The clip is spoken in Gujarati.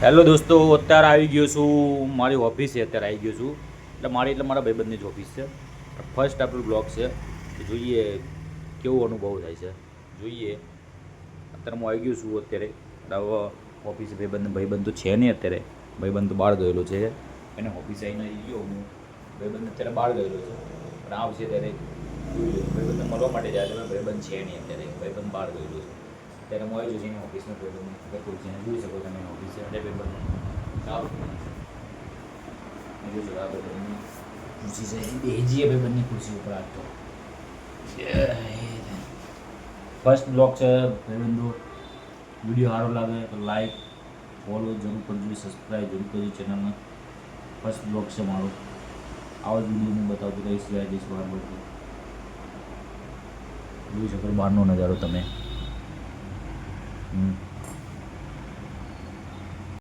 હેલો દોસ્તો, અત્યારે આવી ગયો છું મારી ઓફિસે. અત્યારે આવી ગયો છું એટલે મારા ભાઈબંધની જ ઓફિસ છે. ફર્સ્ટ આપણું બ્લોગ છે, તો જોઈએ કેવો અનુભવ થાય છે. જોઈએ અત્યારે હું આવી ગયો છું. અત્યારે હવે ઓફિસે ભાઈબંધ તો છે નહીં. અત્યારે ભાઈબંધ તો બહાર ગયેલો છે. એને ઓફિસે આવીને આવી ગયો હું. ભાઈબંધ અત્યારે બહાર ગયેલો છે, પણ આવશે ત્યારે ભાઈબંધને મળવા માટે જાય છે. ભાઈબંધ છે નહીં અત્યારે, ભાઈબંધ બહાર ગયેલો છે. ત્યારે હું આવી જઈને ઓફિસમાં ભાઈબંધ જોઈ શકો તમે ઓફિસે. અને ભાઈબંધ સારું જોઈ શકો. આ ભાઈબંધની ખુરશી છે, બેજીએ ભાઈબંધની ખુરશી ઉપર. આજ તો ફર્સ્ટ બ્લોગ છે ભાઈબંધો. વિડીયો સારો લાગે તો લાઈક ફોલો જરૂર કરજો, સબસ્ક્રાઈબ જરૂર કરજો ચેનલમાં. ફર્સ્ટ બ્લોગ છે મારો. આવો જ વિડીયો હું બતાવતો રહીશ. જઈશ બહાર બધું જોઈ શકો બહારનો નજારો તમે.